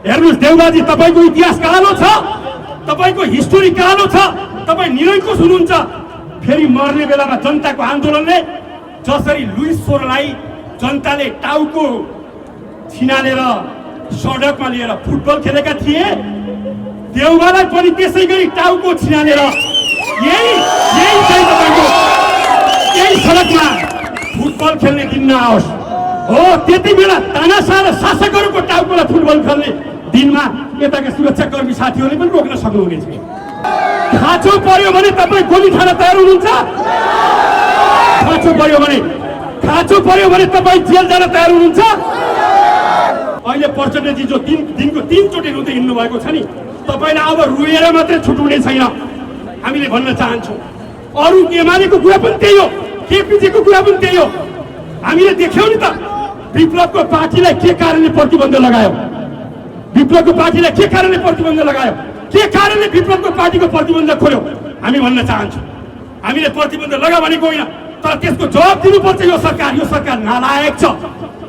हेर्नुस् देउबाजी, तपाईको इतिहास कालो छ, तपाईको हिस्टोरी कालो छ, तपाई निरङ्कुश हुनुहुन्छ। फेरि मर्ने बेलामा जनताको आन्दोलनले जसरी लुइस सोरलाई जनताले टाउको छिनालेर सडकमा लिएर फुटबल खेलेका थिए, देउबालाई पनि त्यसै गरी टाउको छिनालेर यही चाहिँ तपाईको यही सडकमा फुटबल खेल्ने दिन नआओस्। हो, त्यति बेला तानाशाह र शासकहरूको टाउकोलाई फुटबल खेल्ने दिनमा यताका सुरक्षाकर्मी साथीहरूले पनि रोक्न सक्नुहुनेछ। खाँचो पर्यो भने तपाईँ गोली खान तयार हुनुहुन्छ? खाँचो पर्यो भने तपाईँ जेल जान तयार हुनुहुन्छ? अहिले प्रचण्डजी जो दिनको 3 चोटि रुँदै हिँड्नु भएको छ नि, तपाईँलाई अब रुएर मात्रै छुट्नुहुने छैन। हामीले भन्न चाहन्छौँ, अरू एमालेको कुरा पनि त्यही हो, केपीजीको कुरा पनि त्यही हो। हामीले देख्यौँ नि त, विप्लवको पार्टीलाई के कारणले प्रतिबन्ध लगायो, विप्लवको पार्टीलाई के कारणले प्रतिबन्ध लगायो, के कारणले विप्लवको पार्टीको प्रतिबन्ध खोल्यो। हामी भन्न चाहन्छौँ, हामीले प्रतिबन्ध लगा भनेको होइन, तर त्यसको जवाब दिनुपर्छ। यो सरकार नालायक छ।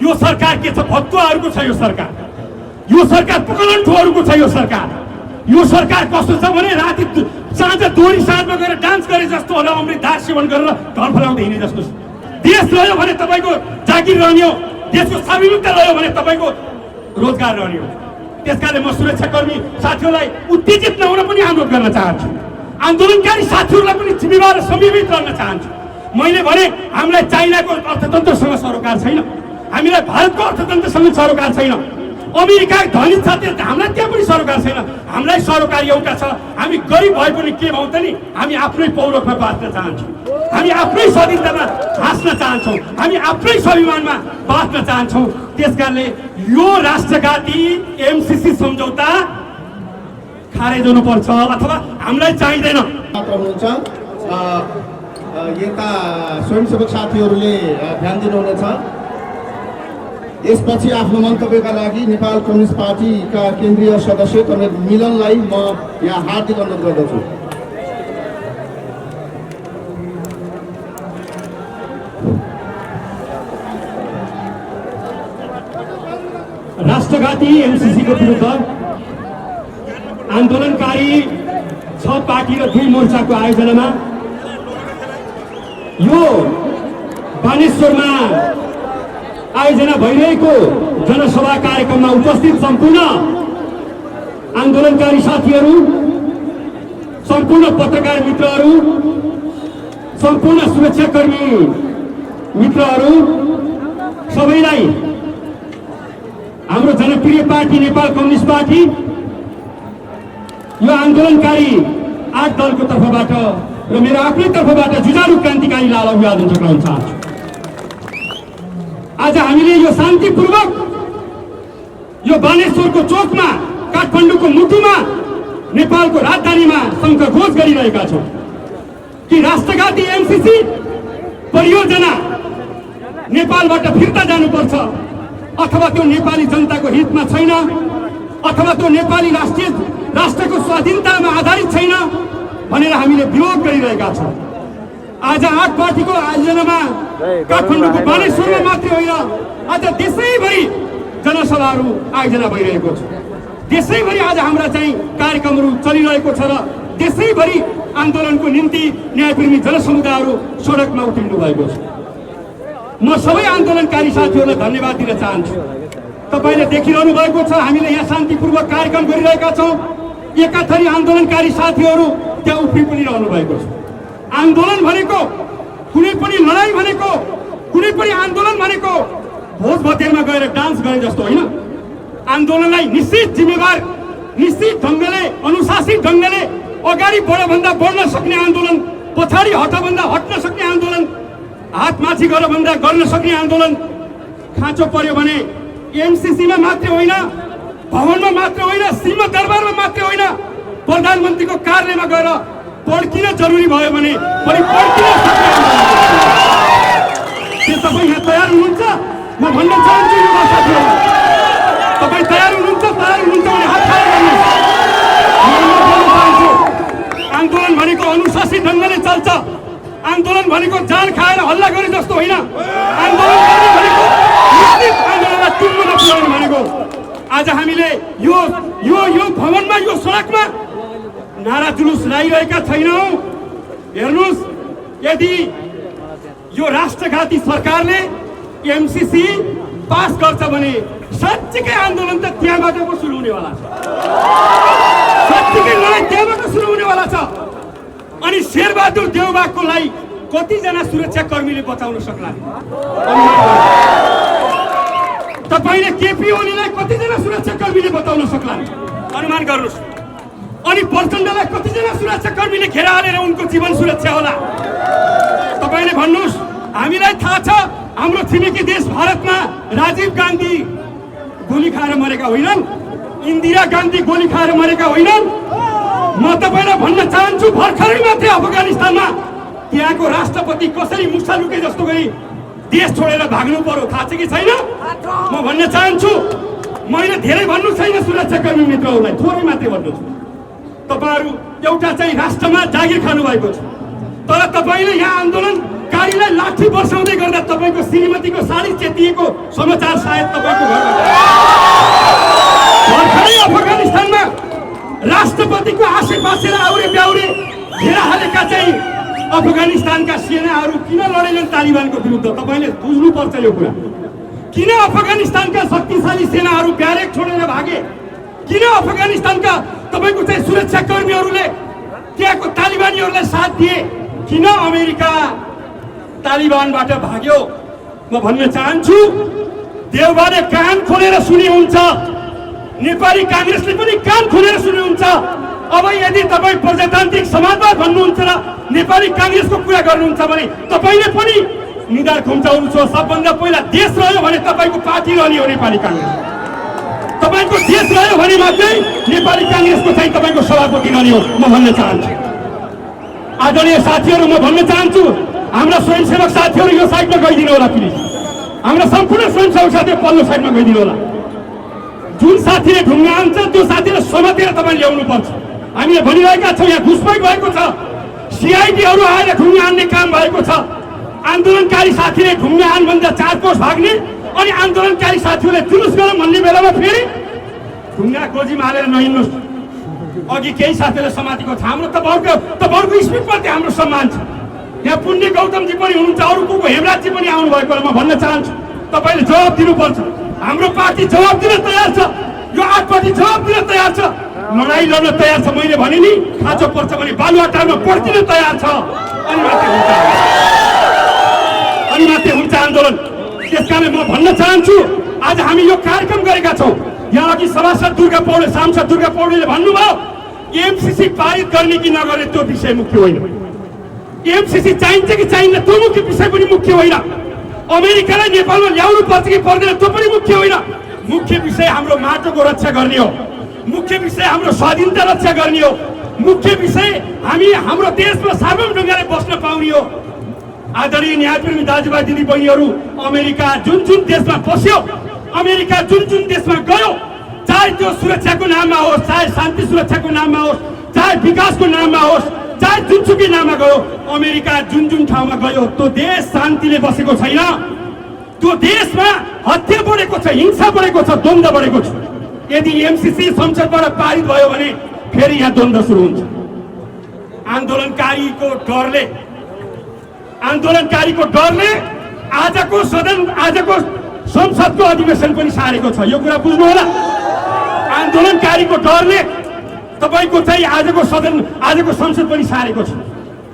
यो सरकार के छ? भत्वाहरूको छ। यो सरकार पुकलन्ठोहरूको छ। यो सरकार कस्तो छ भने राति साँझ दोरी साँझमा गएर डान्स गरे जस्तो होला, अमृतधार सेवन गरेर घर फलाउँदै हिँडे जस्तो। देश लयो भने तपाईँको जागिर रहने हो, देशको सार्वभौमिकता लयो भने तपाईँको रोजगार रहने हो। त्यसकारणले म सुरक्षाकर्मी साथीहरूलाई उत्तेजित नहुन पनि अनुरोध गर्न चाहन्छु। आन्दोलनकारी साथीहरूलाई पनि जिम्मेवार र संयमित रहन चाहन्छु। मैले भने हामीलाई चाइनाको अर्थतन्त्रसँग सरोकार छैन, हामीलाई भारतको अर्थतन्त्रसँग सरोकार छैन, अमेरिका धनी छ हामीलाई त्यहाँ पनि सरोकार छैन। हामीलाई सरोकार एउटा छ, हामी गरिब भए पनि के भन्छौँ नि, हामी आफ्नै पौरखमा बाँच्न चाहन्छौँ, हामी आफ्नै स्वाधीनतामा हाँस्न चाहन्छौँ, हामी आफ्नै स्वाभिमानमा बाँच्न चाहन्छौँ। त्यसकारणले यो राष्ट्रघाती एमसीसी सम्झौता खारेज हुनुपर्छ अथवा हामीलाई चाहिँदैन। हुनुहुन्छ यता स्वयंसेवक साथीहरूले ध्यान दिनुहुनेछ। यसपछि आफ्नो मन्तव्यका लागि नेपाल कम्युनिस्ट पार्टीका केन्द्रीय सदस्य कमरेड मिलनलाई म यहाँ हार्दिक अनुरोध गर्दछु। राष्ट्रघाती एमसीसीको विरुद्ध आन्दोलनकारी 6 पार्टी र 2 मोर्चाको आयोजनामा यो बानेश्वरमा आयोजना भइरहेको जनसभा कार्यक्रममा उपस्थित सम्पूर्ण आन्दोलनकारी साथीहरू, सम्पूर्ण पत्रकार मित्रहरू, सम्पूर्ण सुरक्षाकर्मी मित्रहरू, सबैलाई हाम्रो जनप्रिय पार्टी नेपाल कम्युनिस्ट पार्टी यो आन्दोलनकारी 8 दलको तर्फबाट र मेरो आफ्नै तर्फबाट जुझारु क्रान्तिकारी लाल अभिवादन जनाउन चाहन्छु। आज हामीले यो शान्तिपूर्वक यो बानेश्वरको चोकमा, काठमाडौँको मुटुमा, नेपालको राजधानीमा शङ्खघोष गरिरहेका छौँ कि राष्ट्रघाती एमसीसी परियोजना नेपालबाट फिर्ता जानुपर्छ, अथवा त्यो नेपाली जनताको हितमा छैन, अथवा त्यो नेपाली राष्ट्रको स्वाधीनतामा आधारित छैन भनेर हामीले विरोध गरिरहेका छौँ। आज 8 पार्टीको आयोजनामा काठमाडौँको बानेश्वरमा मात्रै होइन, आज देशैभरि जनसभाहरू आयोजना भइरहेको छ। देशैभरि आज हाम्रा चाहिँ कार्यक्रमहरू चलिरहेको छ र देशैभरि आन्दोलनको निम्ति न्यायप्रेमी जनसमुदायहरू सडकमा उत्रिनु भएको छ। म सबै आन्दोलनकारी साथीहरूलाई धन्यवाद दिन चाहन्छु। तपाईँले देखिरहनु भएको छ, हामीले यहाँ शान्तिपूर्वक कार्यक्रम गरिरहेका छौँ। एकाथरी आन्दोलनकारी साथीहरू त्यहाँ उफ्रिरहनु भएको छ। आन्दोलन भनेको कुनै पनि लडाई भनेको, कुनै पनि आन्दोलन भनेको भोज भतेरमा गएर डान्स गरे जस्तो होइन। आन्दोलनलाई निश्चित जिम्मेवार, निश्चित ढङ्गले, अनुशासित ढङ्गले अगाडि बढ्न बढ्न सक्ने आन्दोलन, पछाडि हट्न हट्न सक्ने आन्दोलन, हातमाथि गर्न सक्ने आन्दोलन। खाँचो पर्यो भने एमसीसीमा मात्रै होइन, भवनमा मात्र होइन, सीमा दरबारमा मात्र होइन, प्रधानमन्त्रीको कार्यालयमा गएर पड्किन जरुरी भयो भने पनि पड्किन सक्ने। के तपाईँ यहाँ तयार हुनुहुन्छ? म भन्न चाहन्छु युवा साथीहरू, तपाईँ तयार हुनुहुन्छ? तयार हुनुहुन्छ भने हात खडा गर्नुहोस्। आन्दोलन भनेको अनुशासित ढङ्गले चल्छ। आन्दोलन भनेको जान खाएर हल्ला गरे जस्तो होइन। आन्दोलन भनेको आन्दोलनलाई टुङ्गो नपुर्याउने भनेको। आज हामीले यो यो यो भवनमा यो सडकमा नारा जुलुस लगाइरहेका छैनौँ। हेर्नुहोस्, यदि यो राष्ट्रघाती सरकारले एमसीसी पास गर्छ भने साँच्चीकै आन्दोलन त त्यहाँबाट पो सुरु हुनेवाला छ। साँच्चीकै लडाइँ त्यहाँबाट सुरु हुनेवाला छ। अनि शेरबहादुर देउबाकोलाई कतिजना सुरक्षाकर्मीले बचाउन सक्ला? तपाईले केपी ओलीलाई कतिजना सुरक्षाकर्मीले बचाउन सक्ला? अनुमान गर्नुहोस्। अनि प्रचण्डलाई कतिजना सुरक्षाकर्मीले घेरा हालेर उनको जीवन सुरक्षा होला? तपाईले भन्नुहोस्। हामीलाई थाहा छ हाम्रो छिमेकी देश भारतमा राजीव गान्धी गोली खाएर मरेका होइनन्, इन्दिरा गान्धी गोली खाएर मरेका होइनन्। म तपाईलाई भन्न चाहन्छु, भर्खरै मात्रै अफगानिस्तानमा त्यहाँको राष्ट्रपति कसरी मुसा लुके जस्तो गरी देश छोडेर भाग्नु पर्यो, थाहा छ कि छैन? म भन्न चाहन्छु, मैले धेरै भन्नु छैन सुरक्षाकर्मी मित्रहरूलाई, थोरै मात्रै भन्नु छु। तपाईहरू एउटा चाहिँ राष्ट्रमा जागिर खानु भएको छ, तर तपाईले यहाँ आन्दोलनकारीलाई लाठी बर्साउँदै गर्दा तपाईको श्रीमतीको साडी चेतिएको समाचार सायद तपाईको घरमा भर्खरै अफगानिस्तानमा राष्ट्रपतिको आसेपासे र आउरे ब्याउरे घेरा हालेका चाहिँ अफगानिस्तानका सेनाहरू किन लडेनन् तालिबानको विरुद्ध? तपाईले बुझ्नुपर्छ यो कुरा। किन अफगानिस्तानका शक्तिशाली सेनाहरू ब्यारेक छोडेर भागे? किन अफगानिस्तानका तपाईको चाहिँ सुरक्षाकर्मीहरूले त्यहाँको तालिबानीहरूलाई साथ दिए? किन अमेरिका तालिबानबाट भाग्यो? म भन्न चाहन्छु, देउबाले कान खोलेर सुने हुन्छ, नेपाली कांग्रेसले पनि कान खोलेर सुने हुन्छ। अब यदि तपाईँ प्रजातान्त्रिक समाजवाद भन्नुहुन्छ र नेपाली कांग्रेसको कुरा गर्नुहुन्छ भने तपाईले पनि निधार खुम्चाउनु छ। सबभन्दा पहिला देश रह्यो भने तपाईको पार्टी रहने हो नेपाली कांग्रेस। तपाईको देश रह्यो भने मात्रै नेपाली कांग्रेसको चाहिँ तपाईको सभापति रहने हो। म भन्न चाहन्छु आदरणीय साथीहरू, म भन्न चाहन्छु हाम्रा स्वयंसेवक साथीहरू यो साइडमा गइदिनु होला प्लिज। हाम्रा सम्पूर्ण स्वयंसेवक साथीहरू पल्लो साइडमा गइदिनु होला। जुन साथीले ढुङ्गा हान्छ त्यो साथीलाई समातेर तपाईले ल्याउनु पर्छ। हामीले भनिरहेका छौँ, यहाँ घुसपैठ भएको छ, सिआइडीहरू आएर ढुङ्गा हान्ने काम भएको छ। आन्दोलनकारी साथीले ढुङ्गा हान भन्दा 4 कोस भाग्ने, अनि आन्दोलनकारी साथीहरूले जुलुस गरौँ भन्ने बेलामा फेरि ढुङ्गा गोजीमा हालेर नहिँड्नुहोस्। अघि केही साथीहरूले समातेको छ। हाम्रो तपाईँहरूको स्पिडप्रति हाम्रो सम्मान छ। यहाँ पुण्य गौतमजी पनि हुनुहुन्छ, अरू को हेमराजजी पनि आउनुभएको म भन्न चाहन्छु, तपाईँले जवाब दिनुपर्छ। हाम्रो पार्टी जवाब दिन तयार छ, यो 8 पार्टी जवाब दिन तयार छ, लडाइँ लड्न तयार छ। मैले भने नि खाँचो पर्छ भने बालुवाटारमा पड्किन तयार छ। अनि मात्रै हुन्छ आन्दोलन। त्यसकारण म भन्न चाहन्छु, आज हामी यो कार्यक्रम गरेका छौँ। यहाँ अघि सभासद दुर्गा पौडेल, सांसद दुर्गा पौडेलले भन्नुभयो एमसीसी पारित गर्ने कि नगर्ने त्यो विषय मुख्य होइन। एमसीसी चाहिन्छ कि चाहिन्न त्यो मुख्य विषय पनि मुख्य होइन। अमेरिकालाई नेपालमा ल्याउनु पर्छ कि पर्दैन त्यो पनि मुख्य होइन। मुख्य विषय हाम्रो माटोको रक्षा गर्ने हो। मुख्य विषय हाम्रो स्वाधीनता रक्षा गर्ने हो। मुख्य विषय हामी हाम्रो देशमा सार्वभौम ढङ्गले बस्न पाउने हो। आदरणीय न्यायप्रेमी दाजुभाइ दिदीबहिनीहरू, अमेरिका जुन जुन देशमा बस्यो, अमेरिका जुन जुन देशमा गयो, चाहे त्यो सुरक्षाको नाममा होस्, चाहे शान्ति सुरक्षाको नाममा होस्, चाहे विकासको नाममा होस्, चाहे जुनसुकै नाममा गयो, अमेरिका जुन जुन ठाउँमा गयो त्यो देश शान्तिले बसेको छैन। त्यो देशमा हत्या बढेको छ, हिंसा बढेको छ, द्वन्द्व बढेको छ। यदि एमसीसी संसदबाट पारित भयो भने फेरि यहाँ द्वन्द्व सुरु हुन्छ। आन्दोलनकारीको डरले आजको संसदको अधिवेशन पनि सारेको छ। यो कुरा बुझ्नु होला। आन्दोलनकारीको डरले तपाईको चाहिँ आजको संसद पनि सारेको छ।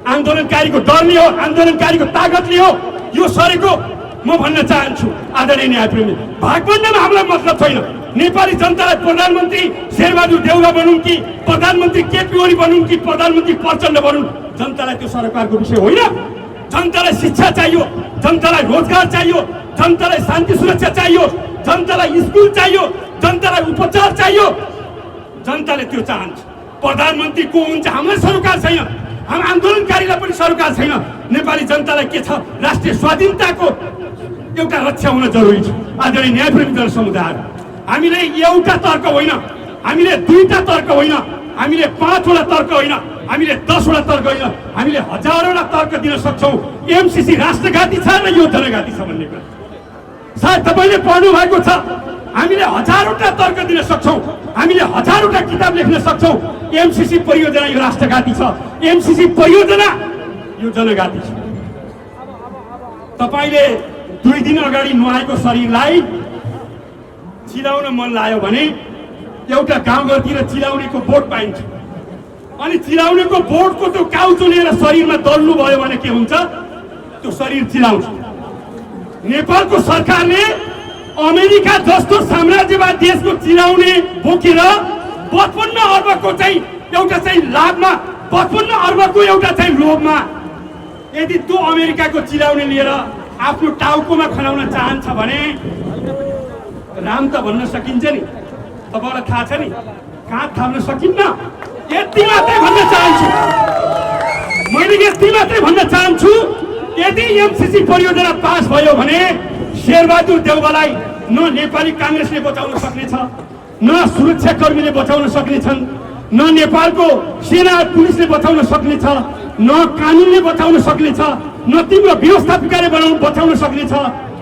आन्दोलनकारीको डरले हो, आन्दोलनकारीको तागतले हो यो सरेको। म भन्न चाहन्छु आदरणीय न्यायप्रेमी, भागभण्डामा हामीलाई मतलब छैन। नेपाली जनतालाई प्रधानमन्त्री शेरबहादुर देउवा बनुन् कि प्रधानमन्त्री केपी ओली बनुन् कि प्रधानमन्त्री प्रचण्ड बनुन्, जनतालाई त्यो सरकारको विषय होइन। जनतालाई शिक्षा चाहियो, जनतालाई रोजगार चाहियो, जनतालाई शान्ति सुरक्षा चाहियो, जनतालाई स्कुल चाहियो, जनतालाई उपचार चाहियो। जनताले त्यो चाहन्छ। प्रधानमन्त्री को हुन्छ हामीलाई सरोकार छैन, हामी आन्दोलनकारीलाई पनि सरोकार छैन। नेपाली जनतालाई के छ, राष्ट्रिय स्वाधीनताको एउटा रक्षा हुन जरुरी छ। आदरणीय न्यायप्रेमी जनसमुदायहरू, हामीले एउटा तर्क होइन, हामीले दुईटा तर्क होइन, हामीले 5 वटा तर्क होइन, हामीले 10 वटा तर्क होइन, हामीले हजारौँवटा तर्क दिन सक्छौँ। एमसीसी राष्ट्रघाती छ र यो जनघाती छ भन्ने कुरा सायद तपाईँले पढ्नु भएको छ। हामीले हजारवटा तर्क दिन सक्छौँ, हामीले हजारवटा किताब लेख्न सक्छौँ। एमसीसी परियोजना यो राष्ट्रघाती छ, एमसीसी परियोजना यो जनघाती छ। तपाईले 2 दिन अगाडि नुहाएको शरीरलाई चिलाउन मन लाग्यो भने एउटा गाउँघरतिर चिलाउनेको बोट पाइन्छ, अनि चिलाउनेको बोटको त्यो काउचो लिएर शरीरमा दल्नु भयो भने के हुन्छ? त्यो शरीर चिलाउँछ। नेपालको सरकारले अमेरिका जस्तो साम्राज्यवाद देशको चिलाउने बोकेर 55 अर्बको चाहिँ एउटा चाहिँ लाभमा, 55 अर्बको एउटा चाहिँ लोभमा यदि त्यो अमेरिकाको चिलाउने लिएर आफ्नो टाउकोमा खनाउन चाहन्छ भने राम त भन्न सकिन्छ नि? तपाईँलाई थाहा छ नि, काँध थाप्न सकिन्न। यति मात्रै भन्न चाहन्छु, मैले यति मात्रै भन्न चाहन्छु, यदि एमसीसी परियोजना पास भयो भने शेरबहादुर देउवालाई न नेपाली काङ्ग्रेसले बचाउन सक्नेछ, न सुरक्षाकर्मीले बचाउन सक्नेछन्, न नेपालको सेना पुलिसले बचाउन सक्नेछ, न कानुनले बचाउन सक्नेछ, न तिम्रो व्यवस्थापिकाले बचाउन सक्नेछ,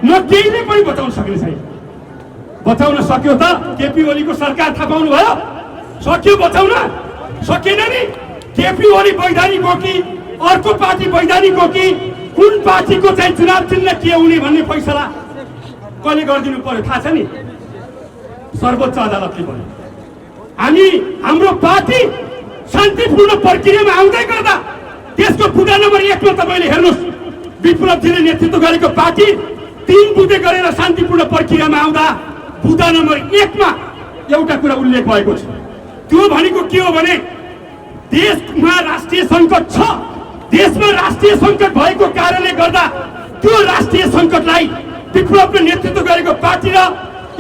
न केहीले पनि बचाउन सक्ने छैन। बचाउन सक्यो त केपी ओलीको सरकार थाहा पाउनु भयो? सक्यो बचाउन? सकेन नि। केपी ओली वैधानिक हो कि अर्को पार्टी वैधानिक हो कि कुन पार्टीको चाहिँ चुनाव चिन्ह के हुने भन्ने फैसला कसले गरिदिनु पर्यो थाहा छ नि? सर्वोच्च अदालतले भन्यो। हाम्रो पार्टी शान्तिपूर्ण प्रक्रियामा आउँदै गर्दा देशको बुँदा नम्बर 1 मा तपाईँले हेर्नुहोस्, विप्लवजीले नेतृत्व गरेको पार्टी 3 बुँदे गरेर शान्तिपूर्ण प्रक्रियामा आउँदा बुँदा नम्बर 1 मा एउटा कुरा उल्लेख भएको छ। त्यो भनेको के हो भने देशमा राष्ट्रिय सङ्कट छ, देशमा राष्ट्रिय सङ्कट भएको कारणले गर्दा त्यो राष्ट्रिय सङ्कटलाई विप्लवले नेतृत्व गरेको पार्टी र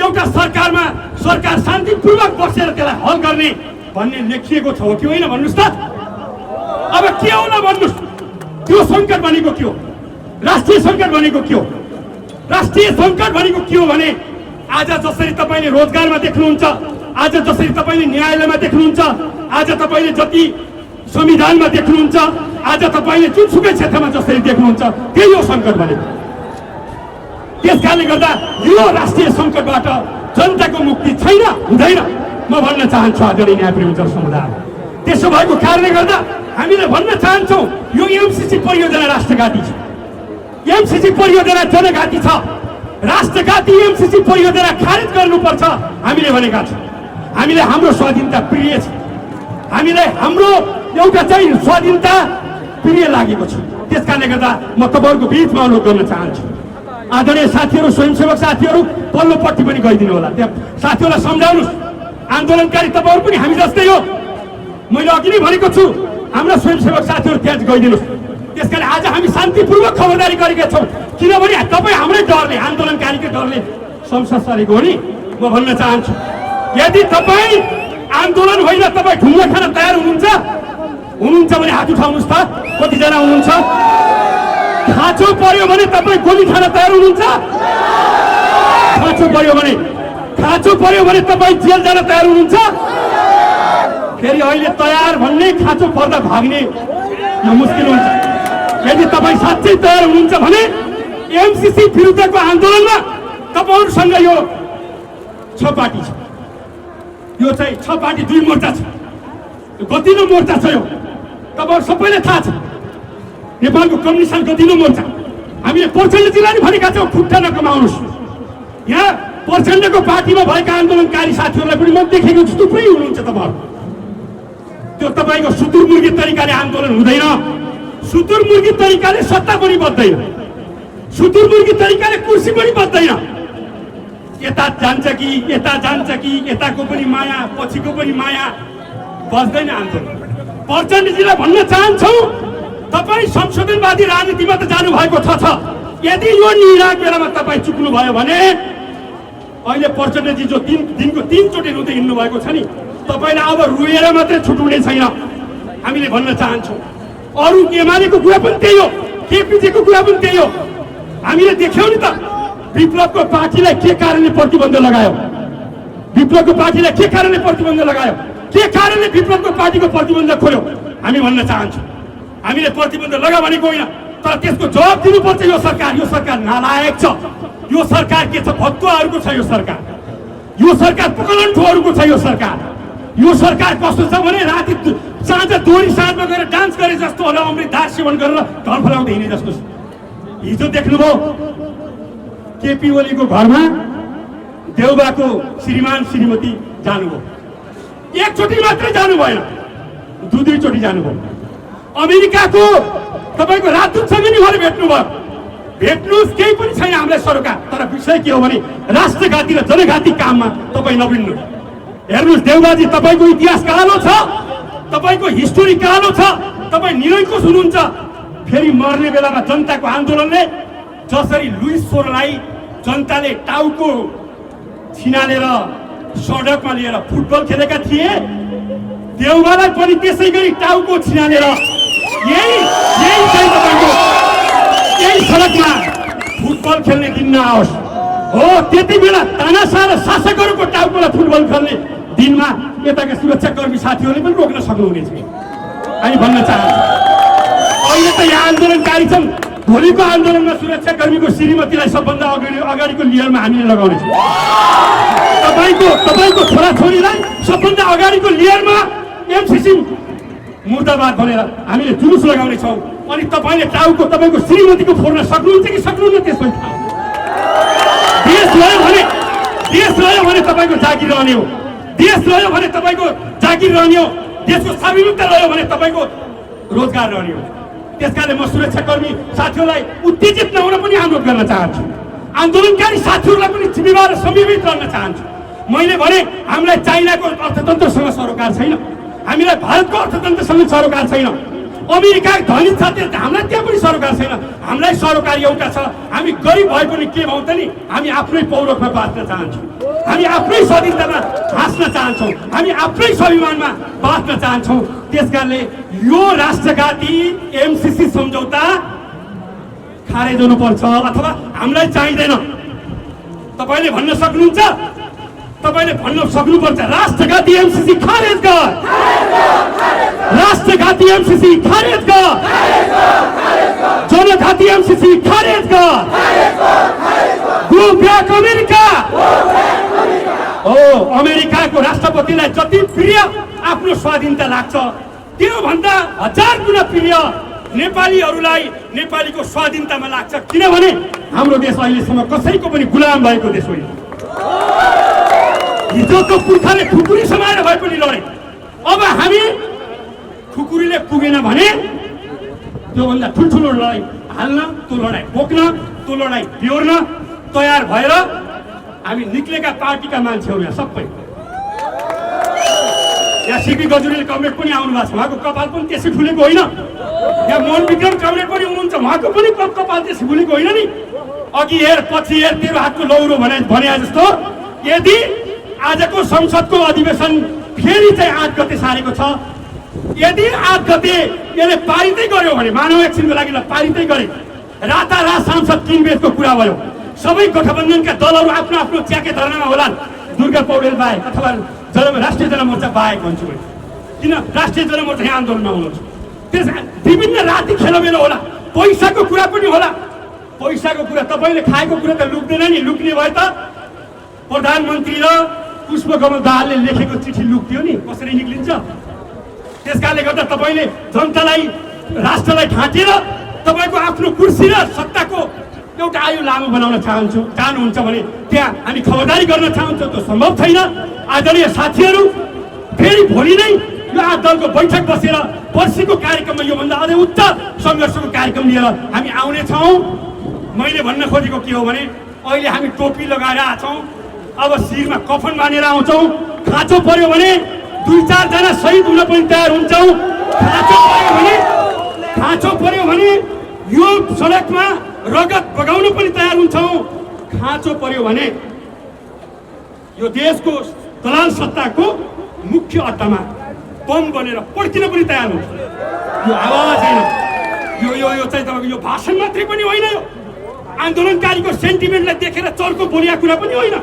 एउटा सरकार शान्तिपूर्वक बसेर त्यसलाई हल गर्ने भन्ने लेखिएको छ, हो कि होइन भन्नुहोस् त? अब के होला भन्नुहोस्? त्यो सङ्कट भनेको के हो? राष्ट्रिय सङ्कट भनेको के हो? राष्ट्रिय सङ्कट भनेको के हो भने आज जसरी तपाईँले रोजगारमा देख्नुहुन्छ, आज जसरी तपाईँले न्यायालयमा देख्नुहुन्छ, आज तपाईँले जति संविधानमा देख्नुहुन्छ, आज तपाईँले जुनसुकै क्षेत्रमा जसरी देख्नुहुन्छ, त्यही हो सङ्कट भनेको। त्यस कारणले गर्दा यो राष्ट्रिय सङ्कटबाट जनताको मुक्ति छैन, हुँदैन, म भन्न चाहन्छु आदरणीय न्यायप्रेमी जनसमुदाय। त्यसो भएको कारणले गर्दा हामीले भन्न चाहन्छौँ यो एमसीसी परियोजना राष्ट्रघाती छ, एमसीसी परियोजना जनघाती छ। राष्ट्रघाती एमसीसी परियोजना खारेज गर्नुपर्छ हामीले भनेका छौँ। हामीले हाम्रो स्वाधीनता प्रिय छ, हामीलाई हाम्रो एउटा चाहिँ स्वाधीनता प्रिय लागेको छ। त्यस कारणले गर्दा म तपाईँहरूको बिचमा अनुरोध गर्न चाहन्छु, आदरणीय साथीहरू, स्वयंसेवक साथीहरू पल्लोपट्टि पनि गइदिनु होला, त्यहाँ साथीहरूलाई सम्झाउनुहोस्। आन्दोलनकारी तपाईँहरू पनि हामी जस्तै हो, मैले अघि नै भनेको छु, हाम्रा स्वयंसेवक साथीहरू त्यहाँ गइदिनुहोस्। त्यस कारण आज हामी शान्तिपूर्वक खबरदारी गरेका छौँ, किनभने तपाईँ हाम्रै डरले, आन्दोलनकारीकै डरले संसद सरेको हो नि। म भन्न चाहन्छु, यदि तपाईँ आन्दोलन होइन तपाईँ ढुङ्गा खान तयार हुनुहुन्छ भने हात उठाउनुहोस् त, कतिजना हुनुहुन्छ? खाँचो पर्यो भने तपाईँ गोली खान तयार हुनुहुन्छ? खाँचो पर्यो भने तपाईँ जेल जान तयार हुनुहुन्छ? फेरि अहिले तयार भन्ने खाँचो पर्दा भाग्ने यो मुस्किल हुन्छ। यदि तपाईँ साँच्चै तयार हुनुहुन्छ भने एमसीसी विरुद्धको आन्दोलनमा तपाईँहरूसँग यो 6 पार्टी छ, यो चाहिँ 6 पार्टी 2 मोर्चा छ, गतिलो मोर्चा छ। यो तपाईँहरू सबैले थाहा छ, नेपालको कम्युनिस्ट गतिलो मोर्चा। हामीले प्रचण्डजीलाई नि भनेका छौँ खुट्टा नकमाउनुहोस्। यहाँ प्रचण्डको पार्टीमा भएका आन्दोलनकारी साथीहरूलाई पनि म देखेको छु, थुप्रै हुनुहुन्छ तपाईँहरू। त्यो तपाईँको सुदूरमुर्गी तरिकाले आन्दोलन हुँदैन, सुदूरमुर्गी तरिकाले सत्ता पनि बद्दैन, सुदूरमुर्गी तरिकाले कुर्सी पनि बद्दैन। यता जान्छ कि यताको पनि माया, पछिको पनि माया, बस्दैन आन्दोलन। प्रचण्डजीलाई भन्न चाहन्छौँ, तपाईँ संशोधनवादी राजनीतिमा त जानु भएको छ। यदि यो निर्णायक बेलामा तपाईँ चुक्नु भयो भने अहिले प्रचण्डजी जो दिनको 3 चोटि रुँदै हिँड्नु भएको छ नि, तपाईँलाई अब रुएर मात्रै छुट्ने छैन। हामीले भन्न चाहन्छौँ, अरू एमालेको कुरा पनि त्यही हो, केपीजीको कुरा पनि त्यही हो। हामीले देख्यौँ नि त विप्लवको पार्टीलाई के कारणले प्रतिबन्ध लगायो, विप्लवको पार्टीलाई के कारणले प्रतिबन्ध लगायो, के कारणले विप्लवको पार्टीको प्रतिबन्ध खोल्यो। हामी भन्न चाहन्छौँ, हामीले प्रतिबन्ध लगा भनेको होइन, तर त्यसको जवाब दिनुपर्छ। यो सरकार नालायक छ, यो सरकार के छ, भत्कुवाहरूको छ यो सरकार। यो सरकार पकलन ठोहरूको छ। यो सरकार कस्तो छ भने राति साँझ दोहोरी साँझमा गएर डान्स गरे जस्तो होला, अमृतधार सेवन गरेर ढल फलाउँदै हिँडे जस्तो। हिजो देख्नुभयो केपी ओलीको घरमा देउबाको श्रीमान श्रीमती जानुभयो। एकचोटि मात्रै जानु भएन, दुईचोटि जानुभयो। अमेरिकाको तपाईँको राजदूतसँग नि उहाँले भेट्नुभयो। भेट्नुहोस्, केही पनि छैन हामीलाई सरोकार, तर विषय के हो भने राष्ट्रघाती र जनघाती काममा तपाईँ नभिन्नु। हेर्नुहोस् देउबाजी, तपाईँको इतिहास कालो छ, तपाईँको हिस्टोरी कालो छ। तपाईँ निरङ्कुश हुनुहुन्छ। फेरि मर्ने बेलामा जनताको आन्दोलनले जसरी लुइस सोरलाई जनताले टाउको छिनालेर सडकमा लिएर फुटबल खेलेका थिए, देउबालाई पनि त्यसै गरी टाउको छिनालेर यही चाहिँ तपाईँको यही सडकमा फुटबल खेल्ने दिन नआओस्। हो, त्यति बेला तानाशाह र शासकहरूको टाउकोलाई फुटबल खेल्ने दिनमा यताका सुरक्षाकर्मी साथीहरूले पनि रोक्न सक्नुहुनेछ। हामी भन्न चाहन्छौँ, अहिले त यहाँ आन्दोलनकारी छन्, भोलिको आन्दोलनमा सुरक्षाकर्मीको श्रीमतीलाई सबभन्दा अगाडिको लेयरमा हामीले लगाउनेछौँ। तपाईँको छोराछोरीलाई सबभन्दा अगाडिको लेयरमा एमसीसी मुर्दाबाद भनेर हामीले जुलुस लगाउनेछौँ। अनि तपाईँले टाउको तपाईँको श्रीमतीको फोर्न सक्नुहुन्छ कि सक्नुहुन्न त्यसै थाहा। देश रह्यो भने तपाईँको जागिर रहने हो। देश रह्यो भने तपाईँको जागिर रहने हो। देशको सार्वभौमिकता रह्यो भने तपाईँको रोजगार रहने हो। त्यसकारणले म सुरक्षाकर्मी साथीहरूलाई उत्तेजित नहुन पनि अनुरोध गर्न चाहन्छु। आन्दोलनकारी साथीहरूलाई पनि जिम्मेवार र संयमित रहन चाहन्छु। मैले भने हामीलाई चाइनाको अर्थतन्त्रसँग सरोकार छैन, हामीलाई भारतको अर्थतन्त्रसँग सरोकार छैन, अमेरिका धनी छ हामीलाई त्यहाँ पनि सरोकार छैन। हामीलाई सरोकार एउटा छ, हामी गरिब भए पनि के भन्छौँ त नि, हामी आफ्नै पौरखमा बाँच्न चाहन्छौँ, हामी आफ्नै स्वाधीनतामा हाँस्न चाहन्छौँ, हामी आफ्नै स्वाभिमानमा बाँच्न चाहन्छौँ। त्यसकारणले यो राष्ट्रघाती एमसीसी सम्झौता खारेज हुनुपर्छ अथवा हामीलाई चाहिँदैन। तपाईँले भन्न सक्नुहुन्छ, तपाईँले भन्न सक्नुपर्छ राष्ट्रघाती एमसीसी खारेज गर, राष्ट्रघाती एमसीसी खारेज गर, जनघाती एमसीसी खारेज गर। Go back America. हो, अमेरिकाको राष्ट्रपतिलाई जति प्रिय आफ्नो स्वाधीनता लाग्छ, त्योभन्दा 1000 गुणा प्रिय नेपालीहरूलाई नेपालीको स्वाधीनतामा लाग्छ। किनभने हाम्रो देश अहिलेसम्म कसैको पनि गुलाम भएको देश होइन। हिजोको पुर्खाले खुकुरी समाएर भए पनि लडे। अब हामी खुकुरीले पुगेन भने त्योभन्दा ठुल्ठुलो लडाइँ हाल्न, त्यो लडाइँ बोक्न, त्यो लडाइँ बिहोर्न तयार भएर हामी निक्लेका पार्टीका मान्छेहरू यहाँ सबै। यहाँ सिपी गजुरेल कमरेड पनि आउनु भएको छ, उहाँको कपाल पनि त्यसै फुलेको होइन। यहाँ मोहन विक्रम कमरेड पनि हुनुहुन्छ, उहाँको पनि कपाल त्यसै फुलेको होइन नि। अघि हेर पछि हेर, तेरो हातको लौरो भने जस्तो यदि आजको संसदको अधिवेशन फेरि चाहिँ 8 गते सारेको छ, यदि 8 गते यसले पारितै गर्यो भने, मानव एकछिनको लागि पारितै गरे, रातारात सांसद किनबेचको कुरा भयो, सबै गठबन्धनका दलहरू आफ्नो आफ्नो च्याके धरनामा होलान्, दुर्गा पौडेल बाहेक अथवा राष्ट्रिय जनमोर्चा बाहेक भन्छु मैले। किन राष्ट्रिय जनमोर्चा यहाँ आन्दोलनमा हुनुहुन्छ? त्यस विभिन्न राति खेलमेलो होला, पैसाको कुरा पनि होला। पैसाको कुरा तपाईँले खाएको कुरा त लुक्दैन नि, लुक्ने भए त प्रधानमन्त्री र पुष्पकमल दाहालले लेखेको चिठी लुक्थ्यो नि, कसरी निक्लिन्छ? त्यसकारणले गर्दा तपाईँले जनतालाई, राष्ट्रलाई ढाँटेर तपाईँको आफ्नो कुर्सी र सत्ताको एउटा आयु लामो बनाउन चाहनुहुन्छ भने त्यहाँ हामी खबरदारी गर्न चाहन्छौँ, त्यो सम्भव छैन। आदरणीय साथीहरू, फेरि भोलि नै यो 8 दलको बैठक बसेर पर्सिको कार्यक्रममा योभन्दा अझै उच्च सङ्घर्षको कार्यक्रम लिएर हामी आउनेछौँ। मैले भन्न खोजेको के हो भने अहिले हामी टोपी लगाएर आछौँ, अब शिरमा कफन बाँधेर आउँछौँ। खाँचो पर्यो भने 2-4 जना शहीद हुन पनि तयार हुन्छौँ। खाँचो पर्यो भने यो सडकमा रगत बगाउन पनि तयार हुन्छौँ। खाँचो पर्यो भने यो देशको दलाल सत्ताको मुख्य अड्डामा बम बनेर पड्किन पनि तयार हुन्छ। यो आवाज होइन, यो चाहिँ तपाईँको यो भाषण मात्रै पनि होइन, यो आन्दोलनकारीको सेन्टिमेन्टलाई देखेर चर्को बोलिएको कुरा पनि होइन।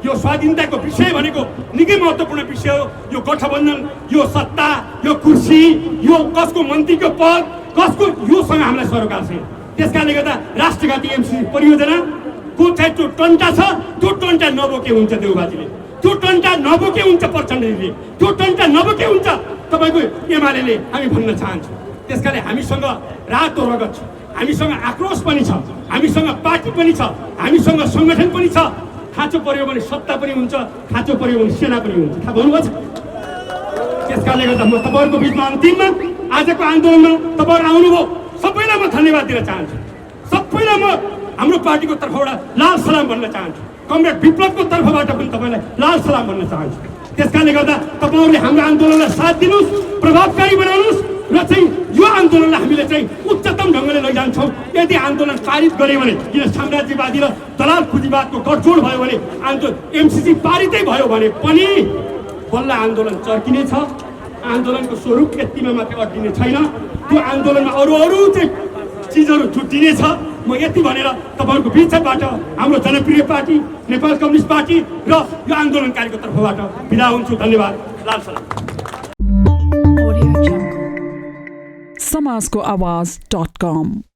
यो स्वाधीनताको विषय भनेको निकै महत्त्वपूर्ण विषय हो। यो गठबन्धन, यो सत्ता, यो कुर्सी, यो कसको मन्त्रीको पद, कसको, योसँग हामीलाई सरोकार छैन। त्यसकारणले गर्दा राष्ट्रघाती एमसीसी परियोजनाको चाहिँ त्यो टन्टा छ, त्यो टन्टा नबोके हुन्छ। देउबाजीले त्यो टन्टा नबोके हुन्छ प्रचण्डजीले, त्यो टन्टा नबोके हुन्छ तपाईँको एमाले, हामी भन्न चाहन्छौँ। त्यसकारण हामीसँग रातो रगत छ, हामीसँग आक्रोश पनि छ, हामीसँग पार्टी पनि छ, हामीसँग सङ्गठन पनि छ। खाँचो पर्यो भने सत्ता पनि हुन्छ, खाँचो पर्यो भने सेना पनि हुन्छ, थाहा पाउनुभएको छ। त्यसकारणले गर्दा म तपाईँहरूको बिचमा अन्तिममा आजको आन्दोलनमा तपाईँहरू आउनुभयो, सबैलाई म धन्यवाद दिन चाहन्छु। सबैलाई म हाम्रो पार्टीको तर्फबाट लाल सलाम भन्न चाहन्छु। कमरेड विप्लवको तर्फबाट पनि तपाईँलाई लाल सलाम भन्न चाहन्छु। त्यसकारणले गर्दा तपाईँहरूले हाम्रो आन्दोलनलाई साथ दिनुहोस्, प्रभावकारी बनाउनुहोस् र चाहिँ यो आन्दोलनलाई हामीले चाहिँ उच्चतम ढङ्गले लैजान्छौँ। यदि आन्दोलन पारित गऱ्यो भने, किन साम्राज्यवादी र दलाल पुँजीवादको गठजोड भयो भने, एमसिसी पारितै भयो भने पनि बल्ल आन्दोलन चर्किनेछ। आन्दोलनको स्वरूप यतिमा मात्रै अड्किने छैन, त्यो आन्दोलनमा अरू चाहिँ चिजहरू छुट्टिनेछ। म यति भनेर तपाईँहरूको बिचबाट हाम्रो जनप्रिय पार्टी नेपाल कम्युनिस्ट पार्टी र यो आन्दोलनकारीको तर्फबाट बिदा हुन्छु। धन्यवाद। लाल सलाम। समाजको आवाज.com